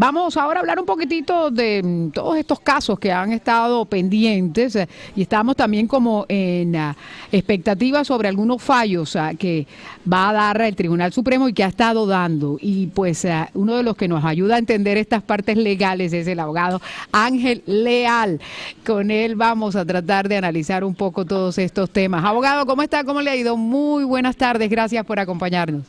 Vamos ahora a hablar un poquitito de todos estos casos que han estado pendientes y estamos también como en expectativa sobre algunos fallos que va a dar el Tribunal Supremo y que ha estado dando. Y pues uno de los que nos ayuda a entender estas partes legales es el abogado Ángel Leal. Con él vamos a tratar de analizar un poco todos estos temas. Abogado, ¿cómo está? ¿Cómo le ha ido? Muy buenas tardes. Gracias por acompañarnos.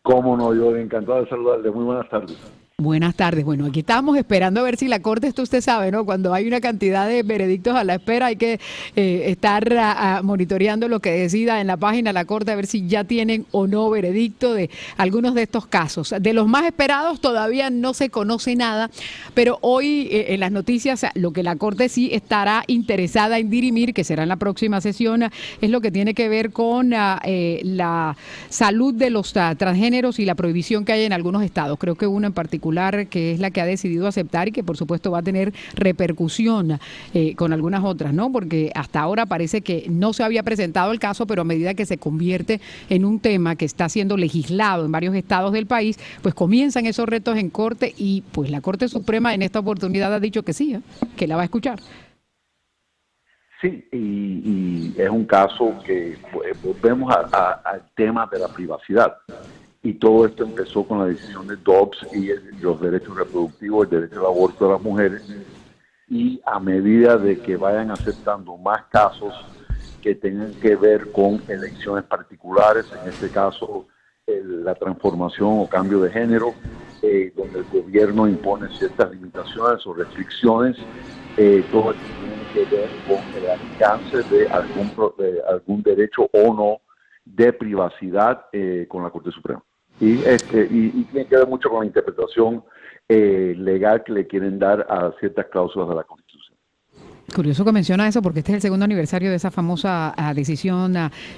Cómo no, yo encantado de saludarle. Muy buenas tardes. Buenas tardes. Bueno, aquí estábamos esperando a ver si la Corte, esto usted sabe, ¿no? Cuando hay una cantidad de veredictos a la espera, hay que estar monitoreando lo que decida en la página de la Corte, a ver si ya tienen o no veredicto de algunos de estos casos. De los más esperados todavía no se conoce nada, pero hoy en las noticias lo que la Corte sí estará interesada en dirimir, que será en la próxima sesión, es lo que tiene que ver con la salud de los transgéneros y la prohibición que hay en algunos estados. Creo que uno en particular que es la que ha decidido aceptar y que por supuesto va a tener repercusión con algunas otras, ¿no? Porque hasta ahora parece que no se había presentado el caso, pero a medida que se convierte en un tema que está siendo legislado en varios estados del país, pues comienzan esos retos en corte y pues la Corte Suprema en esta oportunidad ha dicho que sí, que la va a escuchar. Sí, y es un caso que volvemos al tema de la privacidad. Y todo esto empezó con la decisión de Dobbs y los derechos reproductivos, el derecho al aborto de las mujeres. Y a medida de que vayan aceptando más casos que tengan que ver con elecciones particulares, en este caso la transformación o cambio de género, donde el gobierno impone ciertas limitaciones o restricciones, todo esto tiene que ver con el alcance de algún derecho o no de privacidad con la Corte Suprema. Y tiene que ver mucho con la interpretación legal que le quieren dar a ciertas cláusulas de la Constitución. Curioso que menciona eso porque este es el segundo aniversario de esa famosa decisión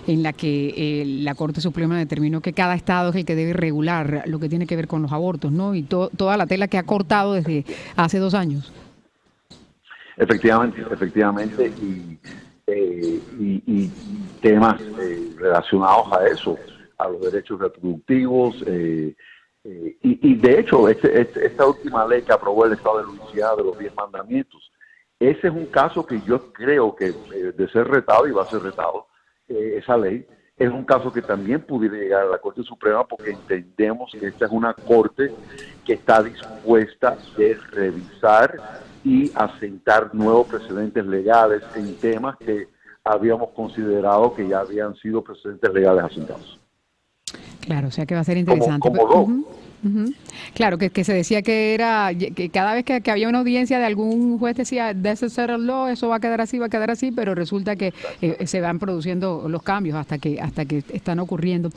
en la que la Corte Suprema determinó que cada estado es el que debe regular lo que tiene que ver con los abortos, ¿no? Y toda la tela que ha cortado desde hace 2 años. Efectivamente, y temas relacionados a eso, a los derechos reproductivos, y de hecho esta última ley que aprobó el Estado de Luisiana de los 10 mandamientos, ese es un caso que yo creo que de ser retado, y va a ser retado, esa ley, es un caso que también pudiera llegar a la Corte Suprema porque entendemos que esta es una Corte que está dispuesta de revisar y asentar nuevos precedentes legales en temas que habíamos considerado que ya habían sido precedentes legales asentados. Claro, o sea que va a ser interesante. Claro, que se decía que era que cada vez que había una audiencia de algún juez decía "This is settled law", eso va a quedar así, pero resulta que se van produciendo los cambios hasta que están ocurriendo.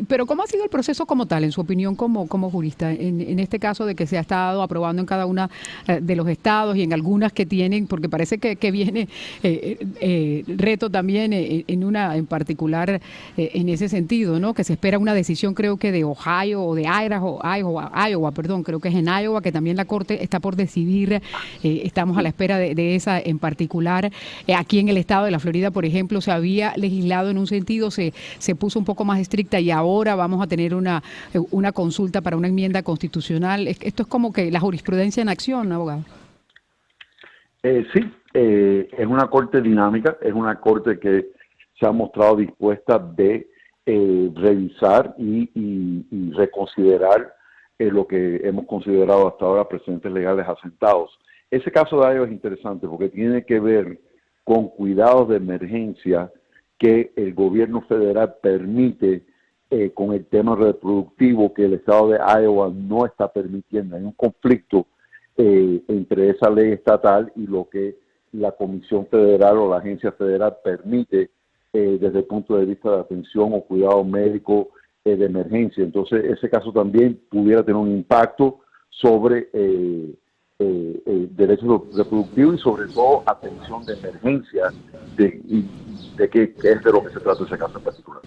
Pero ¿cómo ha sido el proceso como tal, en su opinión como jurista, en este caso de que se ha estado aprobando en cada una de los estados y en algunas que tienen, porque parece que viene reto también en una en particular en ese sentido, ¿no? Que se espera una decisión, creo que de Ohio o de Iowa, creo que es en Iowa, que también la Corte está por decidir, estamos a la espera de esa en particular. Aquí en el estado de la Florida, por ejemplo, se había legislado en un sentido, se puso un poco más estricta y ahora vamos a tener una consulta para una enmienda constitucional. Esto es como que la jurisprudencia en acción, abogado. Sí, es una Corte dinámica, es una Corte que se ha mostrado dispuesta de revisar y reconsiderar lo que hemos considerado hasta ahora precedentes legales asentados. Ese caso de Iowa es interesante porque tiene que ver con cuidados de emergencia que el gobierno federal permite con el tema reproductivo que el estado de Iowa no está permitiendo. Hay un conflicto entre esa ley estatal y lo que la Comisión Federal o la Agencia Federal permite desde el punto de vista de atención o cuidado médico de emergencia. Entonces, ese caso también pudiera tener un impacto sobre derechos reproductivos y sobre todo atención de emergencia, de que es de lo que se trata ese caso en particular.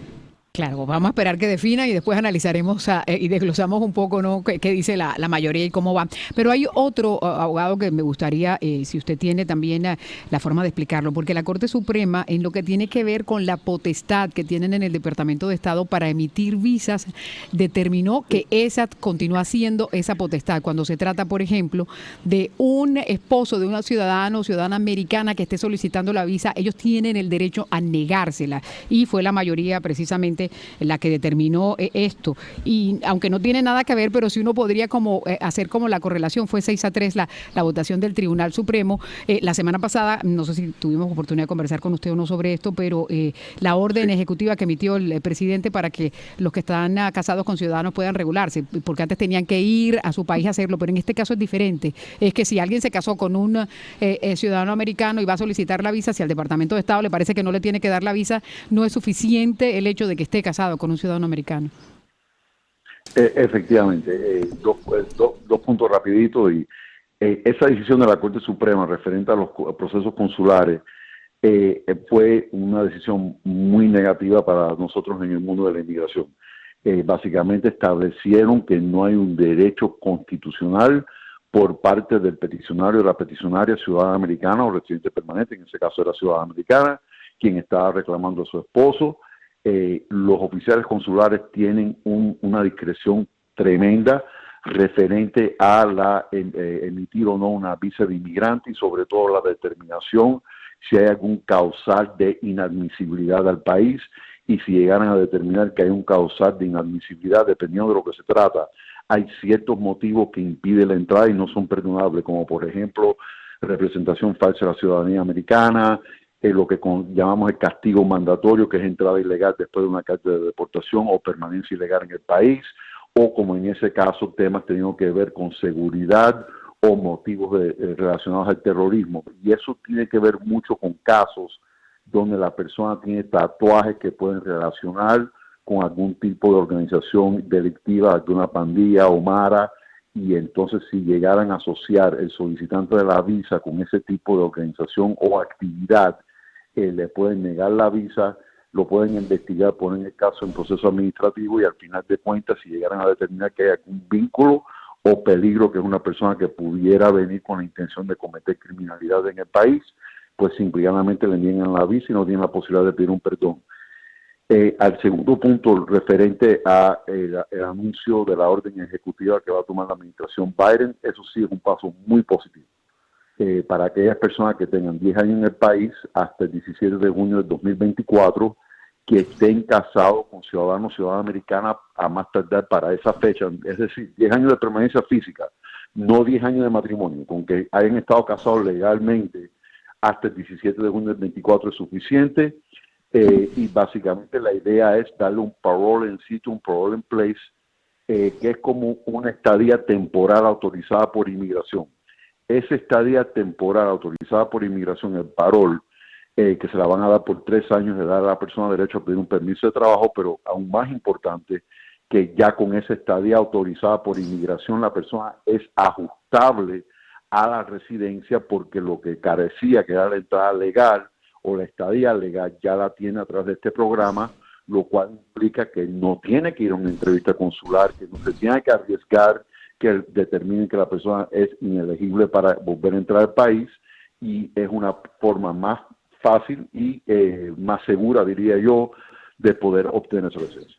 Claro, vamos a esperar que defina y después analizaremos y desglosamos un poco, ¿no?, qué dice la mayoría y cómo va. Pero hay otro abogado que me gustaría, si usted tiene también la forma de explicarlo, porque la Corte Suprema, en lo que tiene que ver con la potestad que tienen en el Departamento de Estado para emitir visas, determinó que esa continúa siendo esa potestad. Cuando se trata, por ejemplo, de un esposo de una ciudadana o ciudadana americana que esté solicitando la visa, ellos tienen el derecho a negársela. Y fue la mayoría precisamente la que determinó esto. Y aunque no tiene nada que ver, pero sí uno podría como hacer como la correlación, fue 6-3 la votación del Tribunal Supremo. La semana pasada, no sé si tuvimos oportunidad de conversar con usted o no sobre esto, pero la orden ejecutiva que emitió el presidente para que los que están casados con ciudadanos puedan regularse, porque antes tenían que ir a su país a hacerlo, pero en este caso es diferente. Es que si alguien se casó con un ciudadano americano y va a solicitar la visa, si al Departamento de Estado le parece que no le tiene que dar la visa, no es suficiente el hecho de que esté casado con un ciudadano americano. Efectivamente, dos puntos rapiditos. Y esa decisión de la Corte Suprema referente a los procesos consulares fue una decisión muy negativa para nosotros en el mundo de la inmigración. Básicamente establecieron que no hay un derecho constitucional por parte del peticionario o la peticionaria ciudadana americana o residente permanente, en ese caso era ciudadana americana, quien estaba reclamando a su esposo. Los oficiales consulares tienen una discreción tremenda referente a emitir o no una visa de inmigrante y sobre todo la determinación si hay algún causal de inadmisibilidad al país, y si llegaran a determinar que hay un causal de inadmisibilidad, dependiendo de lo que se trata, hay ciertos motivos que impiden la entrada y no son perdonables, como por ejemplo representación falsa de la ciudadanía americana, lo que llamamos el castigo mandatorio, que es entrada ilegal después de una carta de deportación o permanencia ilegal en el país, o como en ese caso temas teniendo que ver con seguridad o motivos relacionados al terrorismo. Y eso tiene que ver mucho con casos donde la persona tiene tatuajes que pueden relacionar con algún tipo de organización delictiva, alguna pandilla o mara, y entonces si llegaran a asociar el solicitante de la visa con ese tipo de organización o actividad, le pueden negar la visa, lo pueden investigar, ponen el caso en proceso administrativo y al final de cuentas, si llegaran a determinar que hay algún vínculo o peligro, que es una persona que pudiera venir con la intención de cometer criminalidad en el país, pues simplemente le niegan la visa y no tienen la posibilidad de pedir un perdón. Al segundo punto, referente a el anuncio de la orden ejecutiva que va a tomar la administración Biden, eso sí es un paso muy positivo. Para aquellas personas que tengan 10 años en el país hasta el 17 de junio del 2024, que estén casados con ciudadanos o ciudadana americana a más tardar para esa fecha, es decir, 10 años de permanencia física, no 10 años de matrimonio, con que hayan estado casados legalmente hasta el 17 de junio del 24 es suficiente. Y básicamente la idea es darle un parole in situ, un parole in place, que es como una estadía temporal autorizada por inmigración. Esa estadía temporal autorizada por inmigración, el parole, que se la van a dar por 3 años, de dar a la persona derecho a pedir un permiso de trabajo, pero aún más importante, que ya con esa estadía autorizada por inmigración, la persona es ajustable a la residencia, porque lo que carecía, que era la entrada legal o la estadía legal, ya la tiene a través de este programa, lo cual implica que no tiene que ir a una entrevista consular, que no se tiene que arriesgar que determinen que la persona es inelegible para volver a entrar al país, y es una forma más fácil y más segura, diría yo, de poder obtener esa residencia.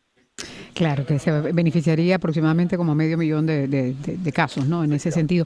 Claro, que se beneficiaría aproximadamente como 500,000 de casos, ¿no? En ese sentido.